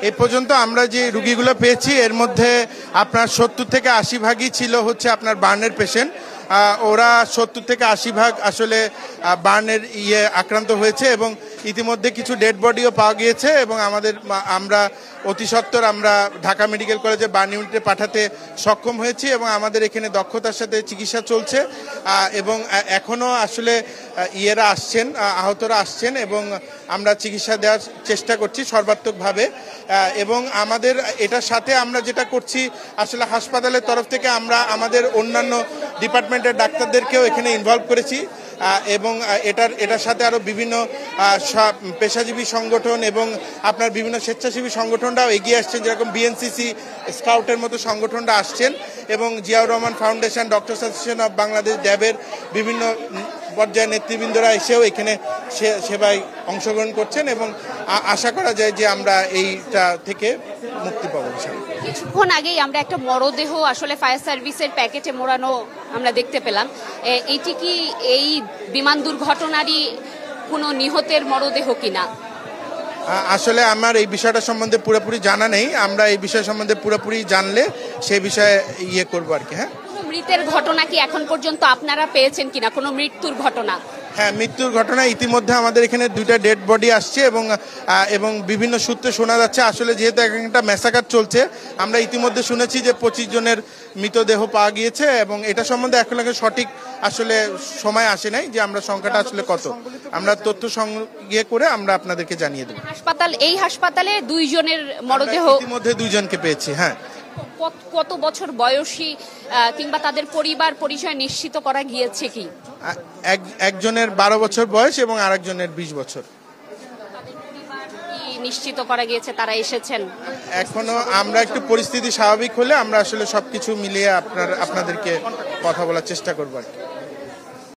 এই পর্যন্ত আমরা যে রুগীগুলো পেয়েছি এর মধ্যে আপনার 70 থেকে 80 ভাগই ছিল হচ্ছে আপনার বার্নের পেশেন্ট। ওরা 70 থেকে 80 ভাগ আসলে বার্নের আক্রান্ত হয়েছে এবং ইতিমধ্যে কিছু ডেড বডিও পাওয়া গিয়েছে এবং আমরা অতি সত্বর আমরা ঢাকা মেডিকেল কলেজে বার্ন ইউনিটে পাঠাতে সক্ষম হয়েছি এবং আমাদের এখানে দক্ষতার সাথে চিকিৎসা চলছে এবং এখনও আসলে আসছেন, আহতরা আসছেন এবং আমরা চিকিৎসা দেওয়ার চেষ্টা করছি সর্বাত্মকভাবে। এবং আমাদের এটার সাথে আমরা যেটা করছি আসলে হাসপাতালের তরফ থেকে আমরা আমাদের অন্যান্য ডিপার্টমেন্টের ডাক্তারদেরকেও এখানে ইনভলভ করেছি এবং এটার সাথে আরও বিভিন্ন পেশাজীবী সংগঠন এবং আপনার বিভিন্ন স্বেচ্ছাসেবী সংগঠনরাও এগিয়ে আসছেন, যেরকম বিএনসিসি স্কাউটের মতো সংগঠনরা আসছেন এবং Ziaur Rahman foundation, doctor association of Bangladesh, ড্যাবের বিভিন্ন পর্যায়ের নেতৃবৃন্দরা এসেও এখানে সেবায় অংশগ্রহণ করছেন এবং আশা করা যায় যে আমরা এইটা থেকে মুক্তি পাবো। কিছুক্ষণ আগেই আমরা একটা মরদেহ আসলে ফায়ার সার্ভিসের প্যাকেটে মোড়ানো আমরা দেখতে পেলাম। এটি কি এই বিমান দুর্ঘটনারই কোনো নিহতের মরদেহ কিনা? আসলে আমার এই বিষয়টা সম্বন্ধে পুরোপুরি জানা নেই। আমরা এই বিষয় সম্বন্ধে পুরোপুরি জানলে সেই বিষয়ে করবো আর কি। হ্যাঁ, মৃতের ঘটনা কি এখন পর্যন্ত আপনারা পেয়েছেন কিনা, কোনো মৃত্যুর ঘটনা? হ্যাঁ, মৃত্যুর ঘটনা ইতিমধ্যে আমাদের এখানে 2টা ডেড বডি আসছে এবং বিভিন্ন সূত্রে শোনা যাচ্ছে আসলে যেহেতু একটা ম্যাসাকার চলছে, আমরা ইতিমধ্যে শুনেছি যে 25 জনের মৃতদেহ পাওয়া গিয়েছে এবং এটা সম্বন্ধে এখন সঠিক আসলে সময় আসে নাই যে আমরা সংখ্যাটা আসলে কত, আমরা তথ্য সংগ্রহ করে আমরা আপনাদেরকে জানিয়ে দেব। এই হাসপাতালে 2 জনের মরদেহ ইতিমধ্যে 2 জনকে পেয়েছি। হ্যাঁ, কত বছর বয়সী কিংবা তাদের পরিবার পরিচয় নিশ্চিত করা গিয়েছে কি? একজনের 12 বছর বয়স এবং আরেকজনের 20 বছর। নিশ্চিত করা গিয়েছে তারা এসেছেন? এখনো আমরা একটু পরিস্থিতি স্বাভাবিক হলে আমরা আসলে সবকিছু মিলিয়ে আপনাদেরকে কথা বলার চেষ্টা করবো আর কি।